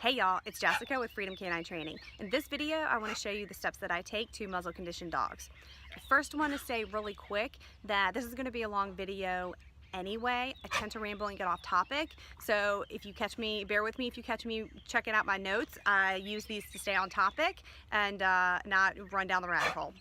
Hey y'all, it's Jessica with Freedom Canine Training. In this video, I want to show you the steps that I take to muzzle condition dogs. I first want to say really quick that this is going to be a long video anyway. I tend to ramble and get off topic, so if you catch me, bear with me if you catch me checking out my notes. I use these to stay on topic and not run down the rabbit hole.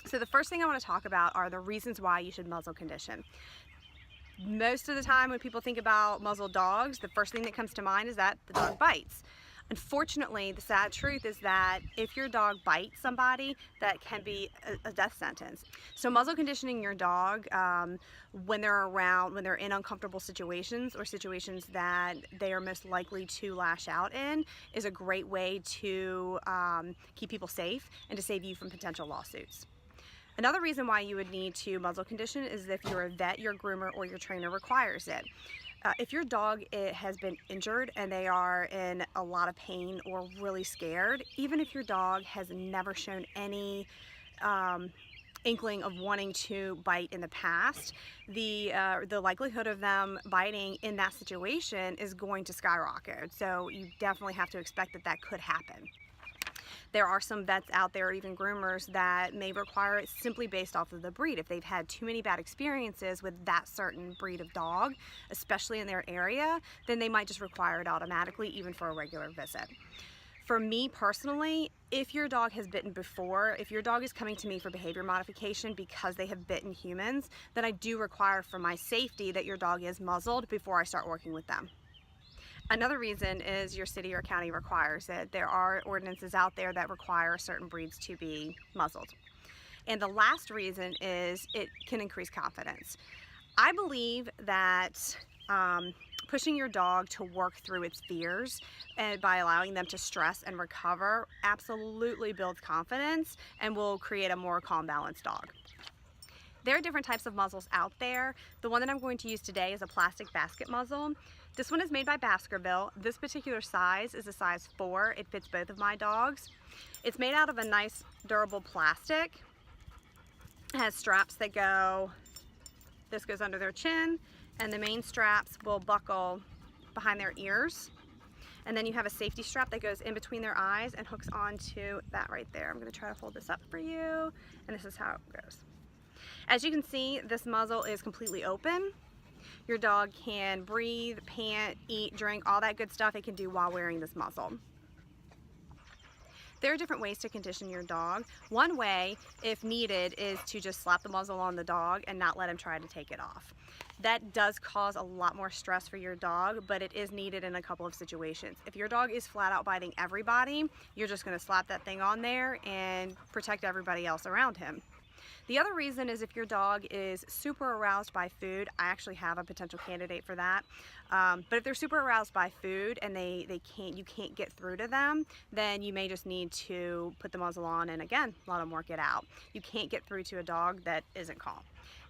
So the first thing I want to talk about are the reasons why you should muzzle condition. Most of the time when people think about muzzled dogs, the first thing that comes to mind is that the dog bites. Unfortunately, the sad truth is that if your dog bites somebody, that can be a death sentence. So muzzle conditioning your dog when they're in uncomfortable situations or situations that they are most likely to lash out in is a great way to keep people safe and to save you from potential lawsuits. Another reason why you would need to muzzle condition is if you're a vet, your groomer, or your trainer requires it. If your dog has been injured and they are in a lot of pain or really scared, even if your dog has never shown any inkling of wanting to bite in the past, the likelihood of them biting in that situation is going to skyrocket. So you definitely have to expect that that could happen. There are some vets out there, or even groomers, that may require it simply based off of the breed. If they've had too many bad experiences with that certain breed of dog, especially in their area, then they might just require it automatically, even for a regular visit. For me personally, if your dog has bitten before, if your dog is coming to me for behavior modification because they have bitten humans, then I do require for my safety that your dog is muzzled before I start working with them. Another reason is your city or county requires it. There are ordinances out there that require certain breeds to be muzzled. And the last reason is it can increase confidence. I believe that pushing your dog to work through its fears and by allowing them to stress and recover absolutely builds confidence and will create a more calm, balanced dog. There are different types of muzzles out there. The one that I'm going to use today is a plastic basket muzzle. This one is made by Baskerville. This particular size is a size 4. It fits both of my dogs. It's made out of a nice durable plastic. It has straps that go, this goes under their chin, and the main straps will buckle behind their ears. And then you have a safety strap that goes in between their eyes and hooks onto that right there. I'm gonna try to hold this up for you, and this is how it goes. As you can see, this muzzle is completely open. Your dog can breathe, pant, eat, drink, all that good stuff it can do while wearing this muzzle. There are different ways to condition your dog. One way, if needed, is to just slap the muzzle on the dog and not let him try to take it off. That does cause a lot more stress for your dog, but it is needed in a couple of situations. If your dog is flat out biting everybody, you're just gonna slap that thing on there and protect everybody else around him. The other reason is if your dog is super aroused by food. I actually have a potential candidate for that. But if they're super aroused by food and you can't get through to them, then you may just need to put the muzzle on and again, let them work it out. You can't get through to a dog that isn't calm.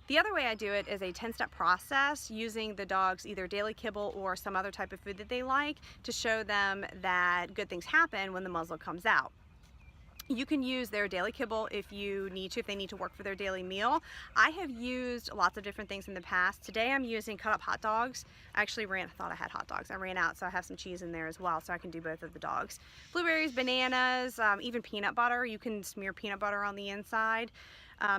The other way I do it is a 10-step process using the dog's either daily kibble or some other type of food that they like to show them that good things happen when the muzzle comes out. You can use their daily kibble if you need to, if they need to work for their daily meal. I have used lots of different things in the past. Today I'm using cut up hot dogs. I actually thought I had hot dogs. I ran out, so I have some cheese in there as well, so I can do both of the dogs. Blueberries, bananas, even peanut butter. You can smear peanut butter on the inside.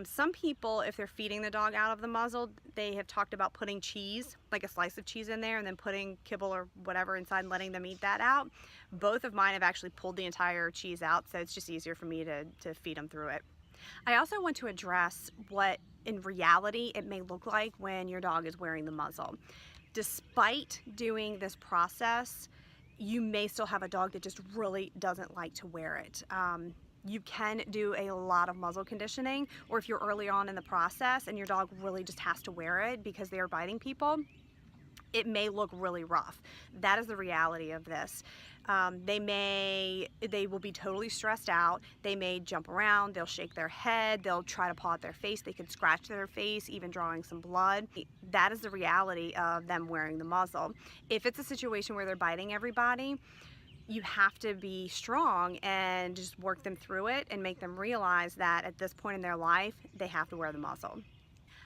Some people, if they're feeding the dog out of the muzzle, they have talked about putting cheese, like a slice of cheese in there, and then putting kibble or whatever inside and letting them eat that out. Both of mine have actually pulled the entire cheese out, so it's just easier for me to feed them through it. I also want to address what in reality it may look like when your dog is wearing the muzzle. Despite doing this process, you may still have a dog that just really doesn't like to wear it. You can do a lot of muzzle conditioning, or if you're early on in the process and your dog really just has to wear it because they are biting people, it may look really rough. That is the reality of this. They will be totally stressed out. They may jump around, they'll shake their head, they'll try to paw at their face, they could scratch their face, even drawing some blood. That is the reality of them wearing the muzzle. If it's a situation where they're biting everybody, you have to be strong and just work them through it and make them realize that at this point in their life, they have to wear the muzzle.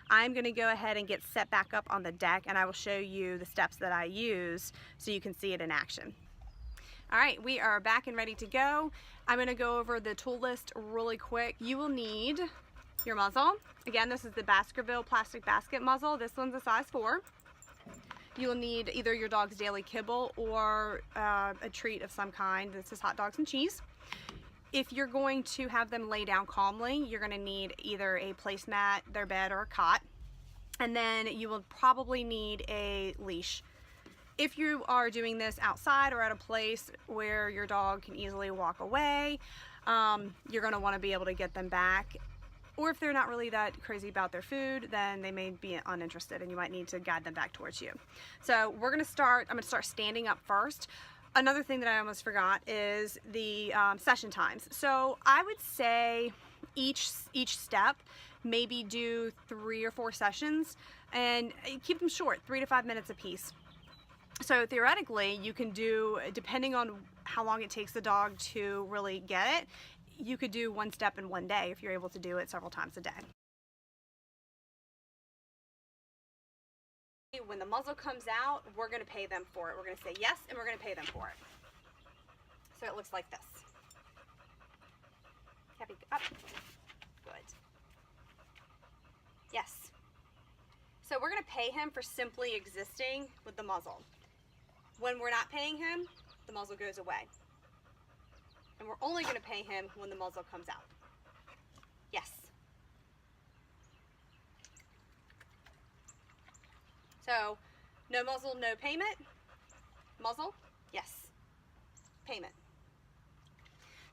I'm going to go ahead and get set back up on the deck, and I will show you the steps that I use so you can see it in action. All right, we are back and ready to go. I'm gonna go over the tool list really quick. You will need your muzzle. Again, this is the Baskerville plastic basket muzzle. This one's a size 4. You will need either your dog's daily kibble or a treat of some kind. This is hot dogs and cheese. If you're going to have them lay down calmly, you're gonna need either a placemat, their bed, or a cot. And then you will probably need a leash. If you are doing this outside or at a place where your dog can easily walk away, you're going to want to be able to get them back. Or if they're not really that crazy about their food, then they may be uninterested and you might need to guide them back towards you. So I'm going to start standing up first. Another thing that I almost forgot is the session times. So I would say each step, maybe do 3 or 4 sessions and keep them short, 3 to 5 minutes a piece. So theoretically, you can do, depending on how long it takes the dog to really get it, you could do 1 step in 1 day if you're able to do it several times a day. When the muzzle comes out, we're going to pay them for it. We're going to say yes, and we're going to pay them for it. So it looks like this. Happy, up. Good. Yes. So we're going to pay him for simply existing with the muzzle. When we're not paying him, the muzzle goes away. And we're only going to pay him when the muzzle comes out. Yes. So, no muzzle, no payment. Muzzle, yes. Payment.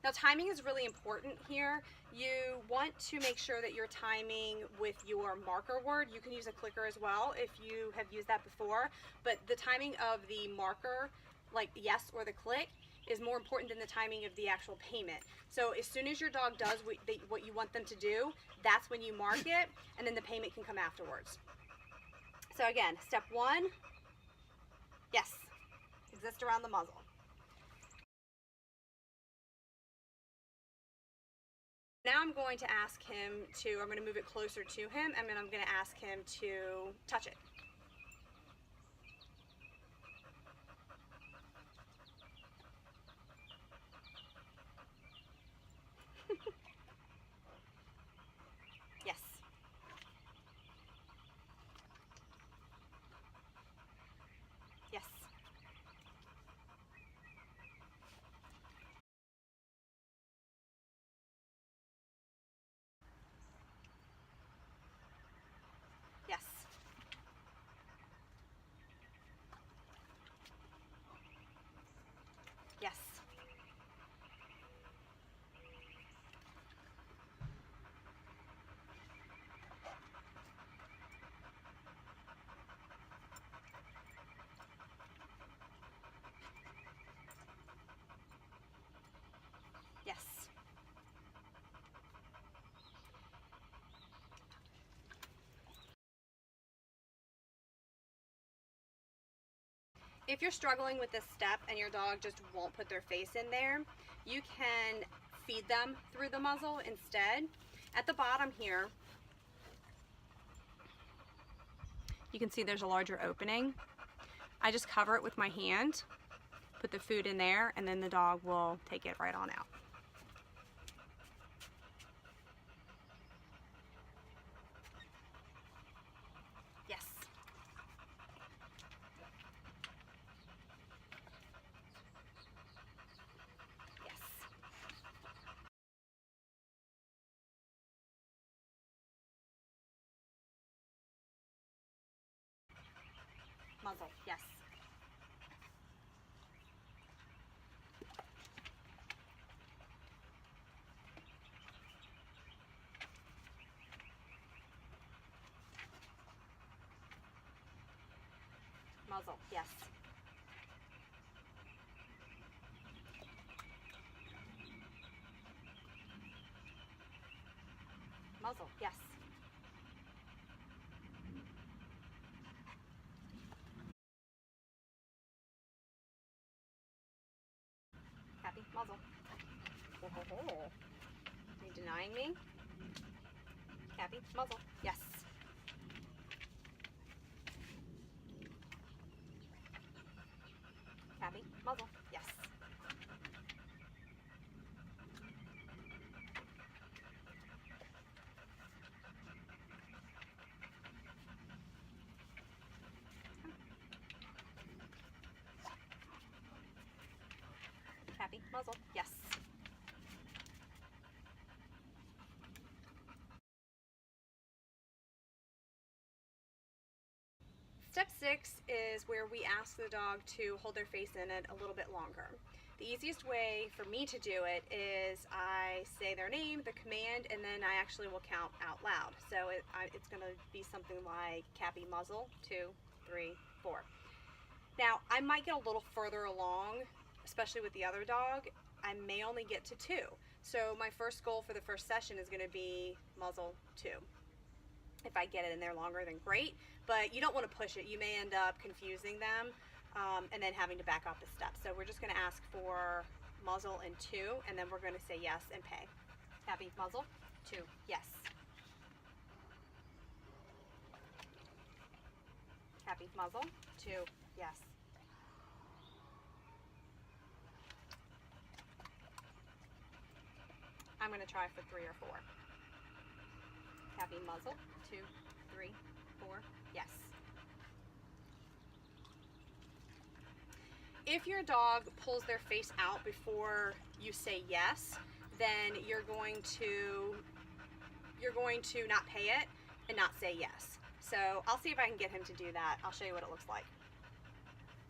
Now, timing is really important here. You want to make sure that you're timing with your marker word. You can use a clicker as well if you have used that before, but the timing of the marker, like yes or the click, is more important than the timing of the actual payment. So as soon as your dog does what you want them to do, that's when you mark it, and then the payment can come afterwards. So again, step 1, yes, exist around the muzzle. Now I'm going to ask him to, I'm going to move it closer to him, and then I'm going to ask him to touch it. Yes. Yes. Yes. Yes. Yes. If you're struggling with this step and your dog just won't put their face in there, you can feed them through the muzzle instead. At the bottom here, you can see there's a larger opening. I just cover it with my hand, put the food in there, and then the dog will take it right on out. Yes. Yes. Muzzle, yes. Muzzle, yes. Muzzle, yes. Happy, muzzle. Oh, ho, ho. Are you denying me? Happy, muzzle, yes. Happy, muzzle, yes. muzzle, yes. Step 6 is where we ask the dog to hold their face in it a little bit longer. The easiest way for me to do it is I say their name, the command, and then I actually will count out loud. So it's going to be something like Cappy Muzzle, 2, 3, 4. Now, I might get a little further along, especially with the other dog. I may only get to 2. So my first goal for the first session is going to be Muzzle 2. If I get it in there longer, then great, but you don't want to push it. You may end up confusing them and then having to back off the steps. So we're just going to ask for muzzle and 2, and then we're going to say yes and pay. Cappy, muzzle, 2, yes. Cappy, muzzle, 2, yes. I'm going to try for 3 or 4. Cappy, muzzle, 2, 3, 4, yes. If your dog pulls their face out before you say yes, then you're going to not pay it and not say yes. So I'll see if I can get him to do that. I'll show you what it looks like.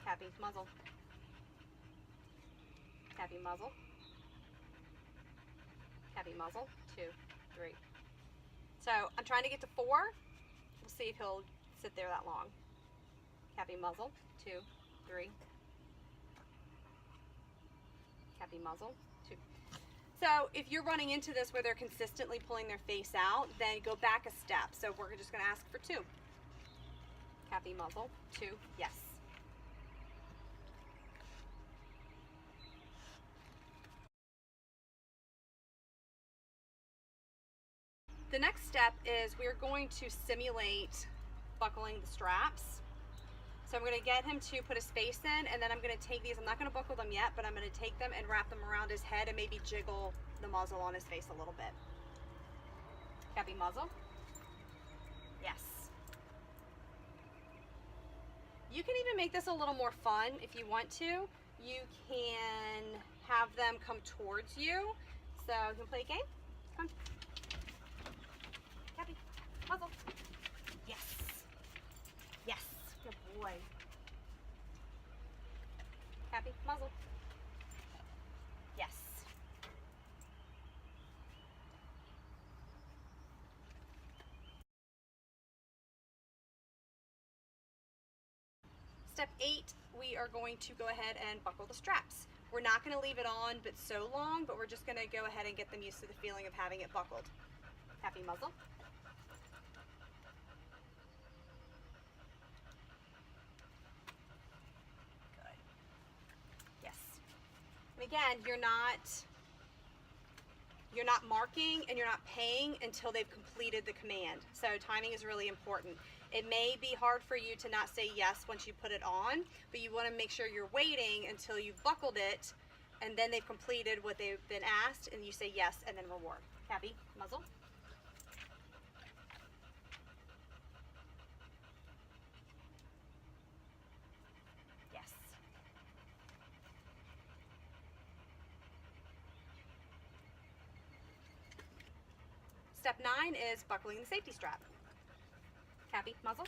Cappy, muzzle. Cappy, muzzle. Cappy, muzzle, 2, 3. So I'm trying to get to 4. We'll see if he'll sit there that long. Cappy, muzzle, 2, 3. Cappy, muzzle, 2. So if you're running into this where they're consistently pulling their face out, then go back a step. So we're just going to ask for 2. Cappy, muzzle, 2, yes. The next step is we're going to simulate buckling the straps. So I'm going to get him to put his face in, and then I'm going to take these. I'm not going to buckle them yet, but I'm going to take them and wrap them around his head and maybe jiggle the muzzle on his face a little bit. Cappy, muzzle. Yes. You can even make this a little more fun if you want to. You can have them come towards you. So you can play a game. Come. Cappy, muzzle. Yes. Yes. Good boy. Cappy, muzzle. Yes. Step 8, we are going to go ahead and buckle the straps. We're not going to leave it on but so long, but we're just going to go ahead and get them used to the feeling of having it buckled. Cappy, muzzle. Good. Yes. And again, you're not marking and you're not paying until they've completed the command. So timing is really important. It may be hard for you to not say yes once you put it on, but you want to make sure you're waiting until you've buckled it and then they've completed what they've been asked and you say yes and then reward. Cappy, muzzle. Yes. Step 9 is buckling the safety strap. Cappy, muzzle.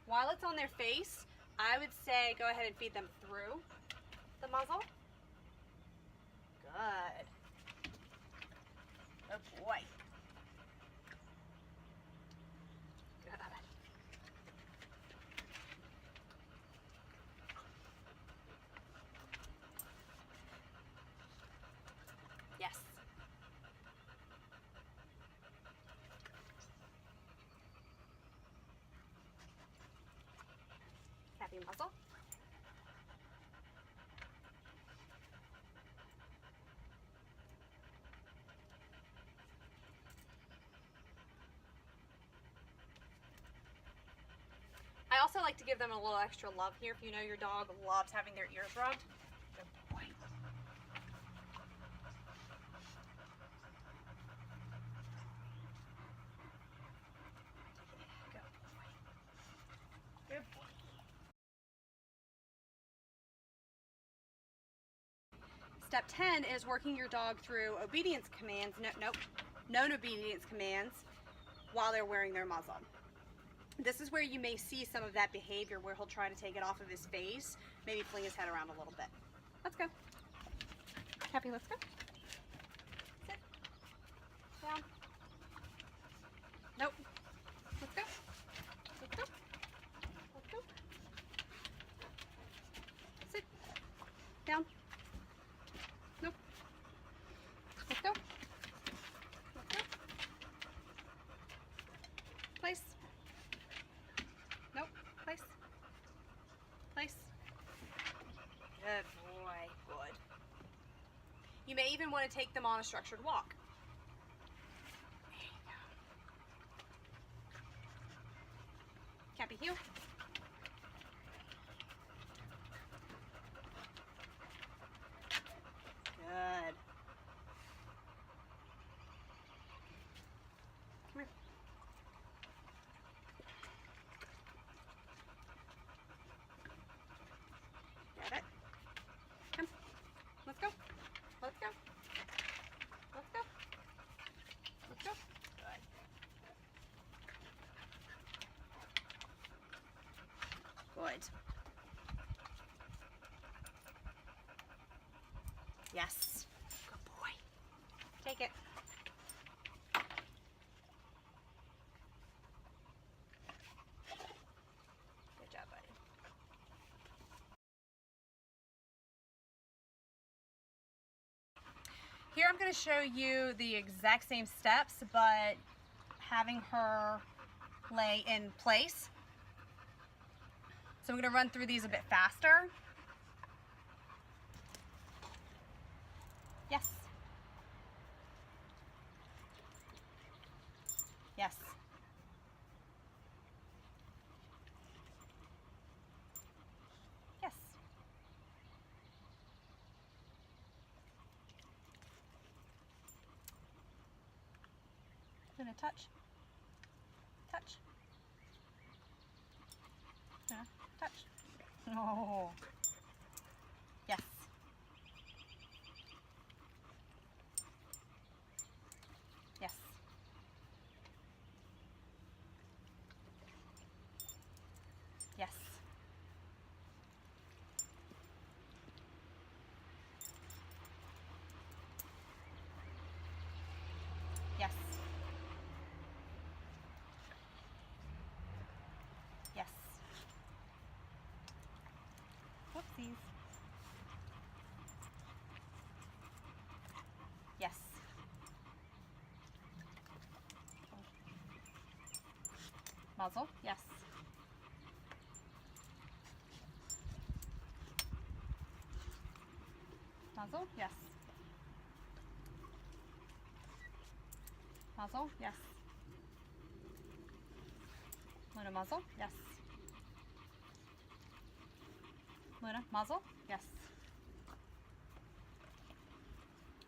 While it's on their face, I would say go ahead and feed them through the muzzle. Good. Good boy. Good. Yes. Cappy, muzzle. I also like to give them a little extra love here. If you know your dog loves having their ears rubbed. Good boy. Step 10 is working your dog through obedience commands, known obedience commands, while they're wearing their muzzle. This is where you may see some of that behavior where he'll try to take it off of his face, maybe fling his head around a little bit. Let's go. Happy, let's go. Sit. Down. Nope. Let's go. Let's go. Let's go. Sit. Down. Nope. Let's go. Let's go. Place. Nope. Place. Place. Good boy. Good. You may even want to take them on a structured walk. There you go. Cappy heel. Good. Come here. Got it. Come. Let's go. Let's go. Let's go. Let's go. Good. Good. Yes. Good boy. Take it. Good job, buddy. Here I'm going to show you the exact same steps, but having her lay in place. So I'm going to run through these a bit faster. Yes. Yes. Yes. Gonna touch. Touch. Gonna touch. Oh. Yes. Yes. Yes. Yes. Yes. Whoopsies. Yes. Muzzle. Yes. Muzzle. Yes. Muzzle. Yes. Luna, muzzle. Yes. Luna, muzzle. Yes.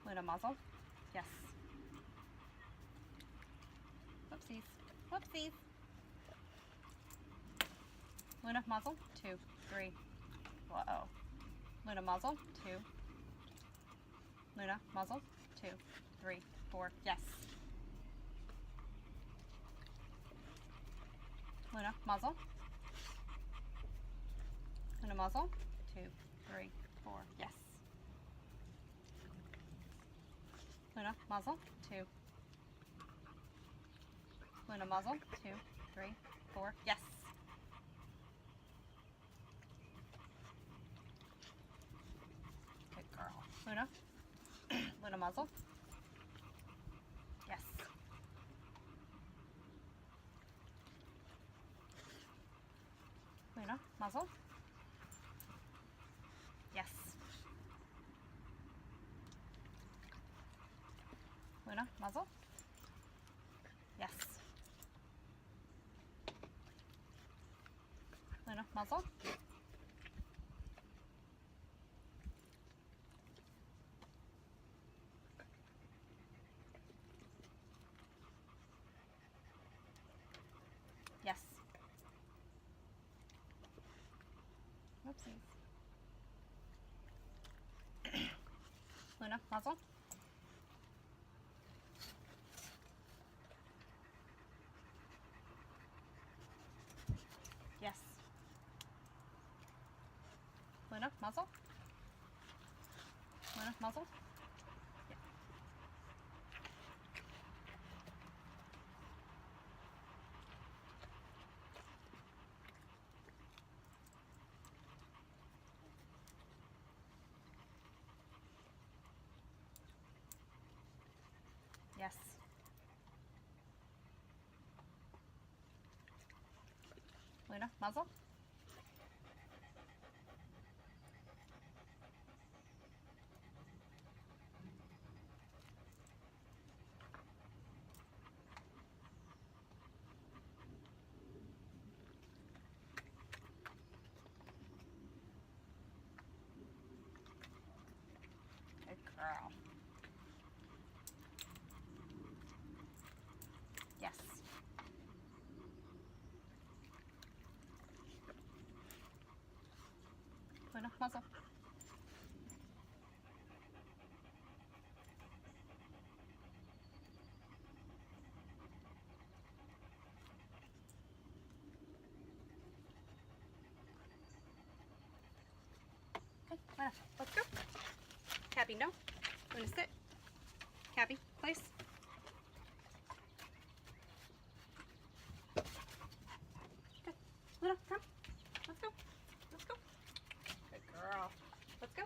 Luna, muzzle. Yes. Whoopsies. Whoopsies. Luna, muzzle. 2, 3. Whoa. Luna, muzzle. 2. Luna, muzzle. 2, 3, 4. Yes. Luna, muzzle. Luna, muzzle. 2, 3, 4. Yes. Luna, muzzle. 2. Luna, muzzle. 2, 3, 4. Yes. Good girl. Luna. Luna, muzzle. Yes. Luna, muzzle. Yes. Luna, muzzle. Yes. Luna, muzzle. Yes. Whoopsies. Luna, muzzle. Yes. Luna, muzzle. Luna, muzzle. Yeah. Yes. Luna, muzzle. Good girl. Yes. Luna, muzzle. Okay, Luna, let's go. Cappy, no. Luna, sit. Cappy, place. Good. Luna, come. Let's go. Let's go. Good girl. Let's go.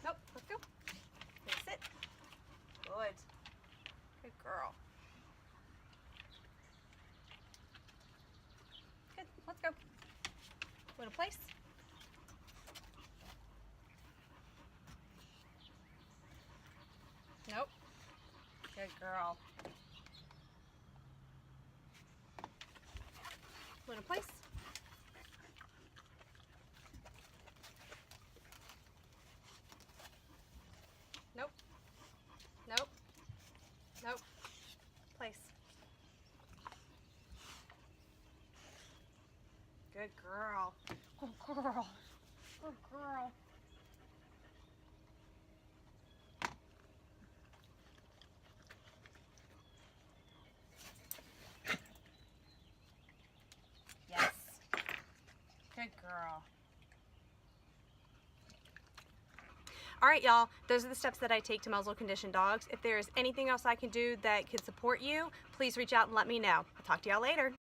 Nope, let's go. Luna, sit. Good. Good girl. Good. Let's go. Luna, place. Nope. Good girl. Luna, place. Nope. Nope. Nope. Place. Good girl. Good girl. Good girl. Yes. Good girl. All right, y'all, those are the steps that I take to muzzle conditioned dogs. If there's anything else I can do that could support you, please reach out and let me know. I'll talk to y'all later.